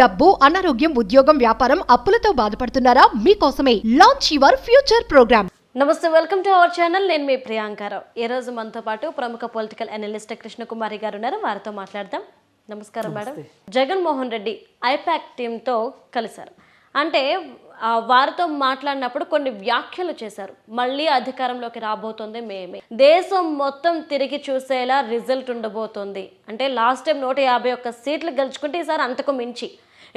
డబ్బు, అనారోగ్యం, ఉద్యోగం, వ్యాపారం, అప్పులతో బాధపడుతున్నారా? మీకోసమే లాంచ్ యువర్ ఫ్యూచర్ ప్రోగ్రామ్. నమస్తే, వెల్కమ్ టు అవర్ ఛానల్. నేను మీ ప్రియాంకారావు. ఈ రోజు మనతో పాటు ప్రముఖ పొలిటికల్ అనలిస్ట్ కృష్ణకుమారి గారు ఉన్నారు. వారితో మాట్లాడదాం. నమస్కారం మేడం. జగన్మోహన్ రెడ్డి ఐపాక్ టీంతో కలిశారు. అంటే వారితో మాట్లాడినప్పుడు కొన్ని వ్యాఖ్యలు చేశారు. మళ్ళీ అధికారంలోకి రాబోతుంది మేమే, దేశం మొత్తం తిరిగి చూసేలా రిజల్ట్ ఉండబోతోంది. అంటే లాస్ట్ టైం 151 సీట్లు గెలుచుకుంటే ఈసారి అంతకు మించి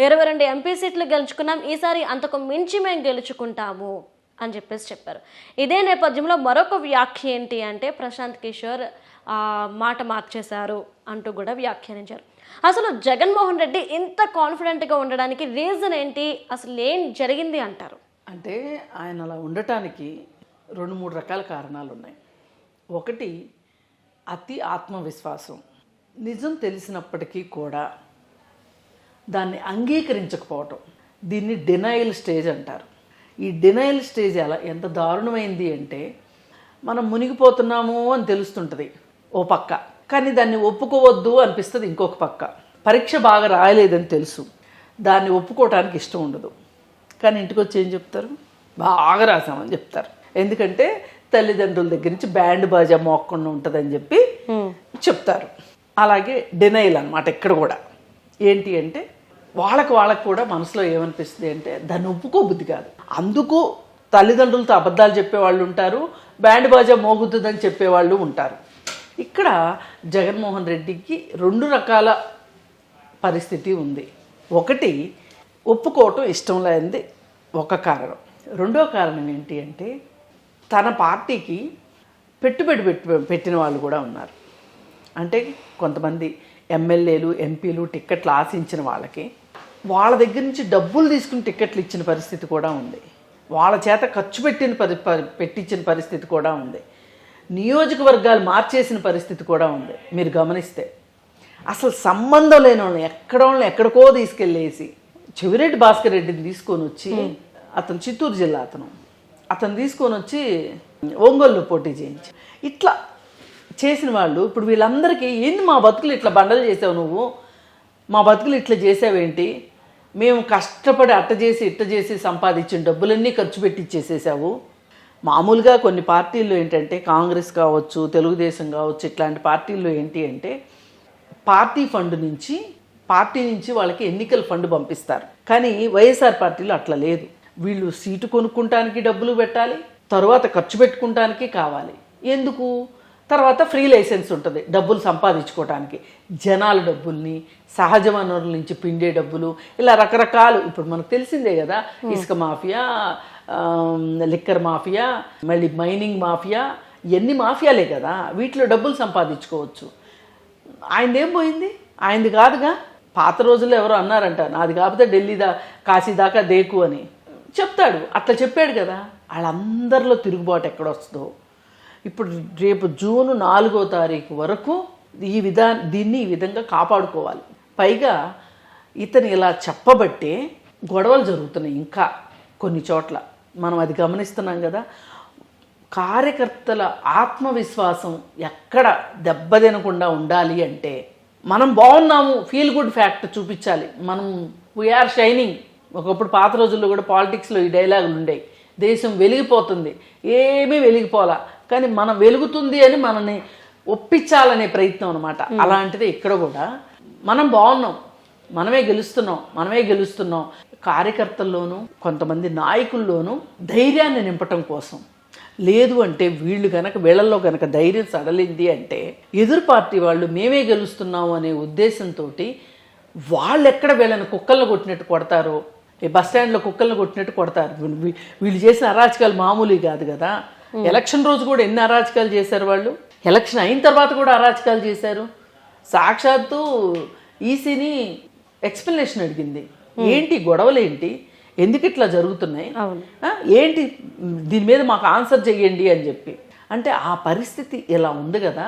22 ఎంపీ సీట్లు గెలుచుకున్నాం, ఈసారి అంతకు మించి మేము గెలుచుకుంటాము అని చెప్పారు. ఇదే నేపథ్యంలో మరొక వ్యాఖ్య ఏంటి అంటే ప్రశాంత్ కిషోర్ మాట మార్చేశారు అంటూ కూడా వ్యాఖ్యానించారు. అసలు జగన్మోహన్ రెడ్డి ఇంత కాన్ఫిడెంట్గా ఉండడానికి రీజన్ ఏంటి? అసలు ఏం జరిగింది అంటారు? అంటే ఆయన అలా ఉండటానికి 2-3 రకాల కారణాలు ఉన్నాయి. ఒకటి, అతి ఆత్మవిశ్వాసం. నిజం తెలిసినప్పటికీ కూడా దాన్ని అంగీకరించకపోవటం, దీన్ని డినయల్ స్టేజ్ అంటారు. ఈ డినయల్ స్టేజ్ ఎంత దారుణమైంది అంటే, మనం మునిగిపోతున్నాము అని తెలుస్తుంటుంది ఓ పక్క, కానీ దాన్ని ఒప్పుకోవద్దు అనిపిస్తుంది ఇంకొక పక్క. పరీక్ష బాగా రాయలేదని తెలుసు, దాన్ని ఒప్పుకోవటానికి ఇష్టం ఉండదు, కానీ ఇంటికి వచ్చి ఏం చెప్తారు? బాగా రాసామని చెప్తారు. ఎందుకంటే తల్లిదండ్రుల దగ్గర నుంచి బ్యాండ్ బాజా మోక్కుండా ఉంటుందని చెప్పి చెప్తారు. అలాగే డినైల్ అన్నమాట. ఇక్కడ కూడా ఏంటి అంటే వాళ్ళకు కూడా మనసులో ఏమనిపిస్తుంది అంటే దాన్ని ఒప్పుకోబుద్ధి కాదు. అందుకు తల్లిదండ్రులతో అబద్ధాలు చెప్పేవాళ్ళు ఉంటారు, బ్యాండ్ బాజా మోగుతుందని చెప్పేవాళ్ళు ఉంటారు. ఇక్కడ జగన్మోహన్ రెడ్డికి 2 రకాల పరిస్థితి ఉంది. ఒకటి, ఒప్పుకోవటం ఇష్టం లేనిది ఒక కారణం. రెండో కారణం ఏంటి అంటే తన పార్టీకి పెట్టుబడి పెట్టిన వాళ్ళు కూడా ఉన్నారు. అంటే కొంతమంది ఎమ్మెల్యేలు, ఎంపీలు టిక్కెట్లు ఆశించిన వాళ్ళకి వాళ్ళ దగ్గర నుంచి డబ్బులు తీసుకుని టిక్కెట్లు ఇచ్చిన పరిస్థితి కూడా ఉంది. వాళ్ళ చేత ఖర్చు పెట్టించిన పరిస్థితి కూడా ఉంది. నియోజకవర్గాలు మార్చేసిన పరిస్థితి కూడా ఉంది. మీరు గమనిస్తే అసలు సంబంధం లేని వాళ్ళని ఎక్కడికో తీసుకెళ్ళేసి, చెవిరెడ్డి భాస్కర్ రెడ్డిని తీసుకొని వచ్చి, అతను చిత్తూరు జిల్లా అతను తీసుకొని వచ్చి ఒంగోలులో పోటీ చేయించి ఇట్లా చేసిన వాళ్ళు ఇప్పుడు వీళ్ళందరికీ ఏంది మా బతుకులు ఇట్లా బండలు చేసావు, నువ్వు మా బతుకులు ఇట్లా చేసావేంటి, మేము కష్టపడి ఇట్ట చేసి సంపాదించిన డబ్బులన్నీ ఖర్చు పెట్టి ఇచ్చేసేసావు. మామూలుగా కొన్ని పార్టీల్లో ఏంటంటే కాంగ్రెస్ కావచ్చు, తెలుగుదేశం కావచ్చు, ఇట్లాంటి పార్టీల్లో ఏంటి అంటే పార్టీ నుంచి వాళ్ళకి ఎన్నికల ఫండ్ పంపిస్తారు. కానీ వైఎస్ఆర్ పార్టీలో అట్లా లేదు. వీళ్ళు సీటు కొనుక్కుంటానికి డబ్బులు పెట్టాలి, తర్వాత ఖర్చు పెట్టుకుంటానికి కావాలి. ఎందుకు? తర్వాత ఫ్రీ లైసెన్స్ ఉంటుంది డబ్బులు సంపాదించుకోవడానికి. జనాల డబ్బుల్ని, సహజ వనరుల నుంచి పిండే డబ్బులు, ఇలా రకరకాలు. ఇప్పుడు మనకు తెలిసిందే కదా, ఇసుక మాఫియా, లిక్కర్ మాఫియా, మళ్ళీ మైనింగ్ మాఫియా, ఇవన్నీ మాఫియాలే కదా. వీటిలో డబ్బులు సంపాదించుకోవచ్చు. ఆయనదేం పోయింది? ఆయనది కాదుగా. పాత రోజుల్లో ఎవరో అన్నారంట, నాది కాకపోతే ఢిల్లీ కాశీ దాకా దేకు అని చెప్తాడు. అట్లా చెప్పాడు కదా. వాళ్ళందరిలో తిరుగుబాటు ఎక్కడొస్తుందో. ఇప్పుడు రేపు జూన్ 4వ తారీఖు వరకు దీన్ని ఈ విధంగా కాపాడుకోవాలి. పైగా ఇతను ఇలా చెప్పబట్టే గొడవలు జరుగుతున్నాయి ఇంకా కొన్ని చోట్ల. మనం అది గమనిస్తున్నాం కదా. కార్యకర్తల ఆత్మవిశ్వాసం ఎక్కడ దెబ్బతినకుండా ఉండాలి అంటే మనం బాగున్నాము, ఫీల్ గుడ్ ఫ్యాక్ట్ చూపించాలి. మనం వీఆర్ షైనింగ్. ఒకప్పుడు పాత రోజుల్లో కూడా పాలిటిక్స్లో ఈ డైలాగులు ఉండేవి. దేశం వెలిగిపోతుంది, ఏమీ వెలిగిపోలా, కానీ మనం వెలుగుతుంది అని మనల్ని ఒప్పించాలనే ప్రయత్నం అనమాట. అలాంటిది ఇక్కడ కూడా మనం బాగున్నాం, మనమే గెలుస్తున్నాం. కార్యకర్తల్లోనూ కొంతమంది నాయకుల్లోనూ ధైర్యాన్ని నింపటం కోసం. లేదు అంటే వీళ్ళల్లో గనక ధైర్యం సడలింది అంటే ఎదురు పార్టీ వాళ్ళు మేమే గెలుస్తున్నాము అనే ఉద్దేశంతో వాళ్ళు ఎక్కడ వీళ్ళని కుక్కలను కొట్టినట్టు కొడతారో, బస్ స్టాండ్లో కుక్కలను కొట్టినట్టు కొడతారు. వీళ్ళు చేసిన అరాచకాలు మామూలు కాదు కదా. ఎలక్షన్ రోజు కూడా ఎన్ని అరాచకాలు చేశారు వాళ్ళు. ఎలక్షన్ అయిన తర్వాత కూడా అరాచకాలు చేశారు. సాక్షాత్తు ఈసీని ఎక్స్ప్లెనేషన్ అడిగింది. ఏంటి గొడవలు, ఏంటి, ఎందుకు ఇట్లా జరుగుతున్నాయి, ఏంటి, దీని మీద మాకు ఆన్సర్ చెయ్యండి అని చెప్పి. అంటే ఆ పరిస్థితి ఇలా ఉంది కదా,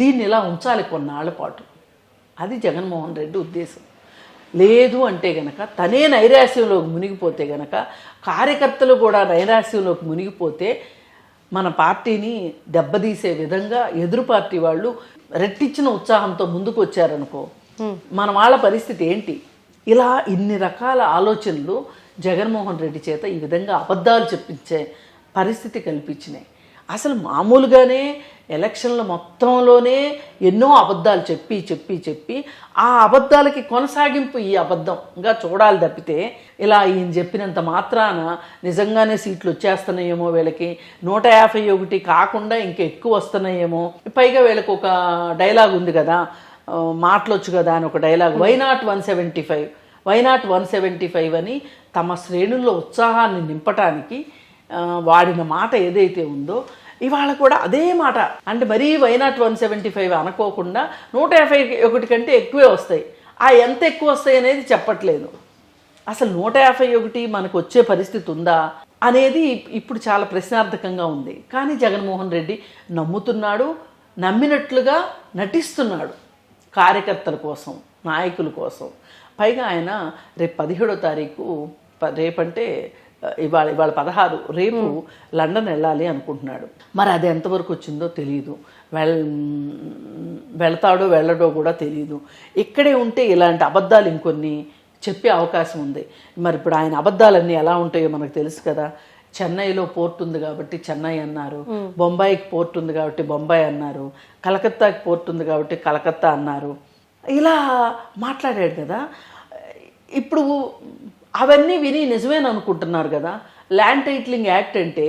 దీన్ని ఇలా ఉంచాలి కొన్నాళ్ళ పాటు. అది జగన్మోహన్ రెడ్డి ఉద్దేశం. లేదు అంటే గనక తనే నైరాశ్యంలోకి మునిగిపోతే గనక, కార్యకర్తలు కూడా నైరాశ్యంలోకి మునిగిపోతే మన పార్టీని దెబ్బతీసే విధంగా ఎదురు పార్టీ వాళ్ళు రెట్టించిన ఉత్సాహంతో ముందుకు వచ్చారనుకో, మన వాళ్ళ పరిస్థితి ఏంటి? ఇలా ఇన్ని రకాల ఆలోచనలు జగన్మోహన్ రెడ్డి చేత ఈ విధంగా అబద్ధాలు చెప్పించే పరిస్థితి కల్పించినాయి. అసలు మామూలుగానే ఎలక్షన్ల మొత్తంలోనే ఎన్నో అబద్ధాలు చెప్పి చెప్పి చెప్పి ఆ అబద్ధాలకి కొనసాగింపు ఈ అబద్ధంగా చూడాలి తప్పితే ఇలా ఈయన చెప్పినంత మాత్రాన నిజంగానే సీట్లు వచ్చేస్తున్నాయేమో, వీళ్ళకి 151 కాకుండా ఇంకా ఎక్కువ వస్తున్నాయేమో. పైగా వీళ్ళకి ఒక డైలాగ్ ఉంది కదా, మాటలొచ్చు కదా అని ఒక dialogue, why not 175, why not 175 అని తమ శ్రేణుల్లో ఉత్సాహాన్ని నింపటానికి వాడిన మాట ఏదైతే ఉందో ఇవాళ కూడా అదే మాట. అంటే మరీ వై నాట్ 175 అనుకోకుండా 151 కంటే ఎక్కువే వస్తాయి. ఆ ఎంత ఎక్కువ వస్తాయి అనేది చెప్పట్లేదు. అసలు 151 మనకు వచ్చే పరిస్థితి ఉందా అనేది ఇప్పుడు చాలా ప్రశ్నార్థకంగా ఉంది. కానీ జగన్మోహన్ రెడ్డి నమ్ముతున్నాడు, నమ్మినట్లుగా నటిస్తున్నాడు కార్యకర్తల కోసం, నాయకుల కోసం. పైగా ఆయన రేపు 17వ తారీఖు, రేపంటే ఇవాళ 16, రేపు లండన్ వెళ్ళాలి అనుకుంటున్నాడు. మరి అది ఎంతవరకు వచ్చిందో తెలియదు. వెళ్తాడో వెళ్ళడో కూడా తెలియదు. ఇక్కడే ఉంటే ఇలాంటి అబద్ధాలు ఇంకొన్ని చెప్పే అవకాశం ఉంది. మరి ఇప్పుడు ఆయన అబద్ధాలన్నీ ఎలా ఉంటాయో మనకు తెలుసు కదా. చెన్నైలో పోర్ట్ ఉంది కాబట్టి చెన్నై అన్నారు, బొంబాయికి పోర్ట్ ఉంది కాబట్టి బొంబాయి అన్నారు, కలకత్తాకి పోర్ట్ ఉంది కాబట్టి కలకత్తా అన్నారు. ఇలా మాట్లాడాడు కదా. ఇప్పుడు అవన్నీ విని నిజమేనని అనుకుంటున్నారు కదా. ల్యాండ్ టైటిలింగ్ యాక్ట్ అంటే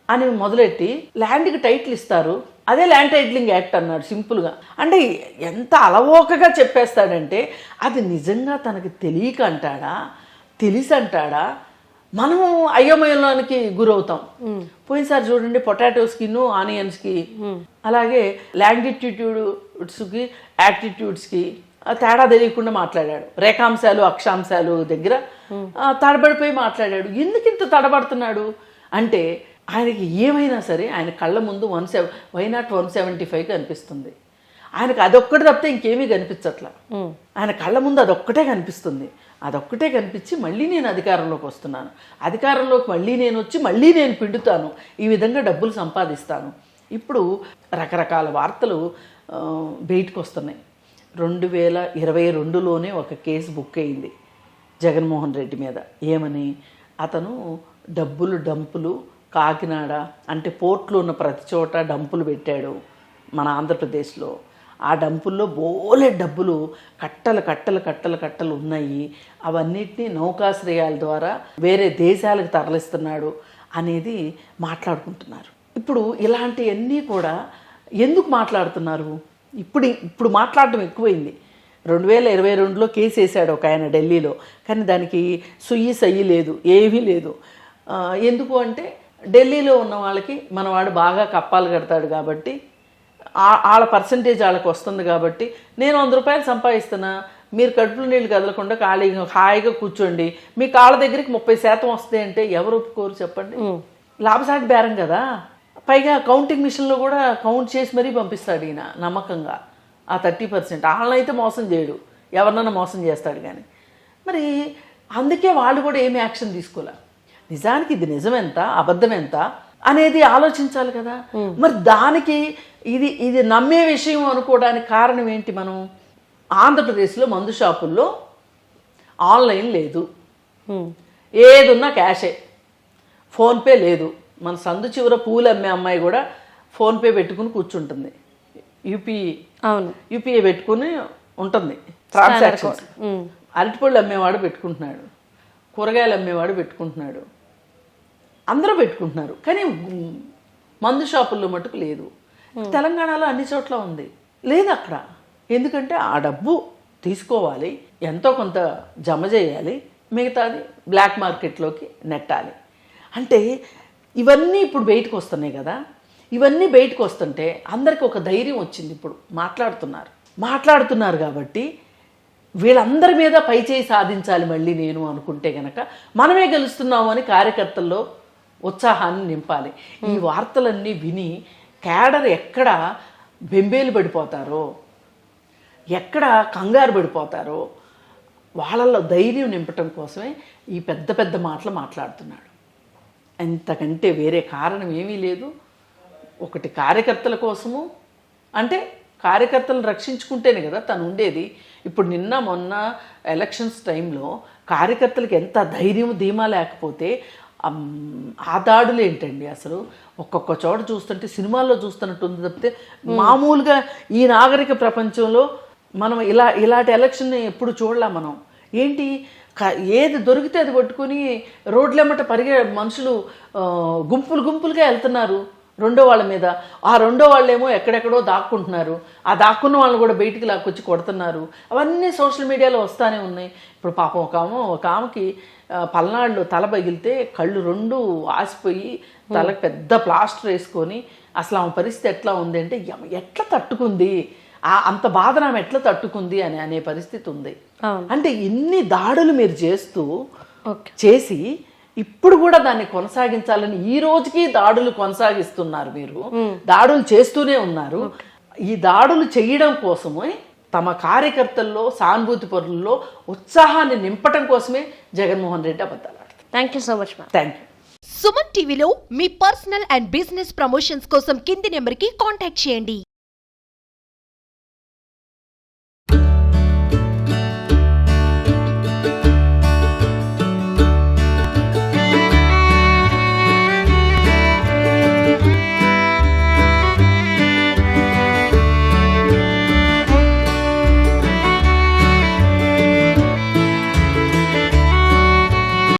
అని మొదలెట్టి ల్యాండ్కి టైటిల్ ఇస్తారు, అదే ల్యాండ్ టైటిలింగ్ యాక్ట్ అన్నాడు సింపుల్గా. అంటే ఎంత అలవోకగా చెప్పేస్తాడంటే అది నిజంగా తనకి తెలియక అంటాడా, తెలిసి అంటాడా, మనము అయోమయంలోనికి గురవుతాం. పోయినసారి చూడండి పొటాటోస్కి, ఆనియన్స్కి, అలాగే లాంగిట్యూడ్స్కి, యాక్టిట్యూడ్స్కి తేడా తెలియకుండా మాట్లాడాడు. రేఖాంశాలు అక్షాంశాలు దగ్గర తడబడిపోయి మాట్లాడాడు. ఎందుకు ఇంత తడబడుతున్నాడు అంటే ఆయనకి ఏమైనా సరే ఆయన కళ్ళ ముందు వై నాట్ 175 కనిపిస్తుంది. ఆయనకు అదొక్కటి తప్పితే ఇంకేమీ కనిపించట్లా. ఆయన కళ్ళ ముందు అదొక్కటే కనిపిస్తుంది. అదొక్కటే కనిపించి మళ్ళీ నేను అధికారంలోకి వస్తున్నాను, అధికారంలోకి మళ్ళీ నేను వచ్చి మళ్ళీ నేను పిండుతాను, ఈ విధంగా డబ్బులు సంపాదిస్తాను. ఇప్పుడు రకరకాల వార్తలు బయటకు వస్తున్నాయి. 2022లోనే ఒక కేసు బుక్ అయింది జగన్మోహన్ రెడ్డి మీద. ఏమని? అతను డంపులు కాకినాడ అంటే పోర్ట్లు ఉన్న ప్రతి చోట డంపులు పెట్టాడు మన ఆంధ్రప్రదేశ్లో. ఆ డంపుల్లో బోలే డబ్బులు కట్టలు ఉన్నాయి. అవన్నిటినీ నౌకాశ్రయాల ద్వారా వేరే దేశాలకు తరలిస్తున్నాడు అనేది మాట్లాడుకుంటున్నారు. ఇప్పుడు ఇలాంటివన్నీ కూడా ఎందుకు మాట్లాడుతున్నారు? ఇప్పుడు మాట్లాడడం ఎక్కువైంది. 2022లో కేసు వేశాడు ఒక ఆయన ఢిల్లీలో, కానీ దానికి సయ్యి లేదు, ఏమీ లేదు. ఎందుకు అంటే ఢిల్లీలో ఉన్న వాళ్ళకి మనవాడు బాగా కప్పాలు కడతాడు కాబట్టి, వాళ్ళ పర్సంటేజ్ వాళ్ళకి వస్తుంది కాబట్టి, నేను 100 రూపాయలు సంపాదిస్తున్నా, మీరు కడుపులో నీళ్ళు కదలకుండా హాయిగా కూర్చోండి, మీ కాళ్ళ దగ్గరికి 30% వస్తాయి అంటే ఎవరు ఒప్పుకోరు చెప్పండి? లాభసాటి బేరం కదా. పైగా కౌంటింగ్ మిషన్లో కూడా కౌంట్ చేసి మరీ పంపిస్తాడు ఈయన నమ్మకంగా ఆ 30%. వాళ్ళనైతే మోసం చేయడు, ఎవరినైనా మోసం చేస్తాడు. కానీ మరి అందుకే వాళ్ళు కూడా ఏమి యాక్షన్ తీసుకోలే. నిజానికి ఇది నిజమెంత అబద్ధం ఎంత అనేది ఆలోచించాలి కదా. మరి దానికి ఇది నమ్మే విషయం అనుకోవడానికి కారణం ఏంటి? మనం ఆంధ్రప్రదేశ్లో మందు షాపుల్లో ఆన్లైన్ లేదు, ఏదున్నా క్యాషే, ఫోన్పే లేదు. మన సందు చివర పూలు అమ్మే అమ్మాయి కూడా ఫోన్పే పెట్టుకుని కూర్చుంటుంది, యూపీఐ పెట్టుకుని ఉంటుంది ట్రాన్సాక్షన్స్. అరటిపళ్ళు అమ్మేవాడు పెట్టుకుంటున్నాడు, కూరగాయలు అమ్మేవాడు పెట్టుకుంటున్నాడు, అందరూ పెట్టుకుంటున్నారు. కానీ మందు షాపుల్లో మటుకు లేదు. తెలంగాణలో అన్ని చోట్ల ఉంది, లేదు అక్కడ. ఎందుకంటే ఆ డబ్బు తీసుకోవాలి, ఎంతో కొంత జమ చేయాలి, మిగతాది బ్లాక్ మార్కెట్లోకి నెట్టాలి. అంటే ఇవన్నీ ఇప్పుడు బయటకు వస్తున్నాయి కదా. ఇవన్నీ బయటకు వస్తుంటే అందరికీ ఒక ధైర్యం వచ్చింది. ఇప్పుడు మాట్లాడుతున్నారు కాబట్టి వీళ్ళందరి మీద పైచేయి సాధించాలి మళ్ళీ నేను అనుకుంటే గనక మనమే గెలుస్తున్నాము అని కార్యకర్తల్లో ఉత్సాహాన్ని నింపాలి. ఈ వార్తలన్నీ విని క్యాడర్ ఎక్కడ బెంబేలు పడిపోతారో, ఎక్కడ కంగారు పడిపోతారో వాళ్ళల్లో ధైర్యం నింపటం కోసమే ఈ పెద్ద పెద్ద మాటలు మాట్లాడుతున్నాడు. అంతకంటే వేరే కారణం ఏమీ లేదు. ఒకటి కార్యకర్తల కోసము, అంటే కార్యకర్తలను రక్షించుకుంటేనే కదా తను ఉండేది. ఇప్పుడు నిన్న మొన్న ఎలక్షన్స్ టైంలో కార్యకర్తలకు ఎంత ధైర్యం ధీమా లేకపోతే ఆ దాడులు ఏంటండి అసలు. ఒక్కొక్క చోట చూస్తుంటే సినిమాల్లో చూస్తున్నట్టు ఉంది తప్పితే మామూలుగా ఈ నాగరిక ప్రపంచంలో మనం ఇలాంటి ఎలక్షన్ ఎప్పుడు చూడలే మనం. ఏంటి ఏది దొరికితే అది పట్టుకుని రోడ్లెమ్మట మనుషులు గుంపులుగా వెళ్తున్నారు రెండో వాళ్ళ మీద. ఆ రెండో వాళ్ళేమో ఎక్కడెక్కడో దాక్కుంటున్నారు. ఆ దాక్కున్న వాళ్ళని కూడా బయటికి లాక్కొచ్చి కొడుతున్నారు. అవన్నీ సోషల్ మీడియాలో వస్తూనే ఉన్నాయి. ఇప్పుడు పాపం ఒక ఆమెకి పల్నాడులో తల పగిలితే కళ్ళు రెండు ఆసిపోయి తలకు పెద్ద ప్లాస్టర్ వేసుకొని అసలు ఆమె పరిస్థితి ఎట్లా ఉంది అంటే ఎట్లా తట్టుకుంది, అంత బాధను ఆమె ఎట్లా తట్టుకుంది అనే పరిస్థితి ఉంది. అంటే ఇన్ని దాడులు మీరు చేసి ఇప్పుడు కూడా దాన్ని కొనసాగించాలని ఈ రోజుకి దాడులు కొనసాగిస్తున్నారు. మీరు దాడులు చేస్తూనే ఉన్నారు. ఈ దాడులు చేయడం కోసమే తమ కార్యకర్తల్లో సానుభూతి పరులలో ఉత్సాహాన్ని నింపటం కోసమే జగన్మోహన్ రెడ్డి అబద్ధాలు ఆడుతారు. Thank you so much. Thank you. Suman టీవీలో మీ పర్సనల్ అండ్ బిజినెస్ ప్రమోషన్స్ కోసం కింది నెంబర్కి కాంటాక్ట్ చేయండి.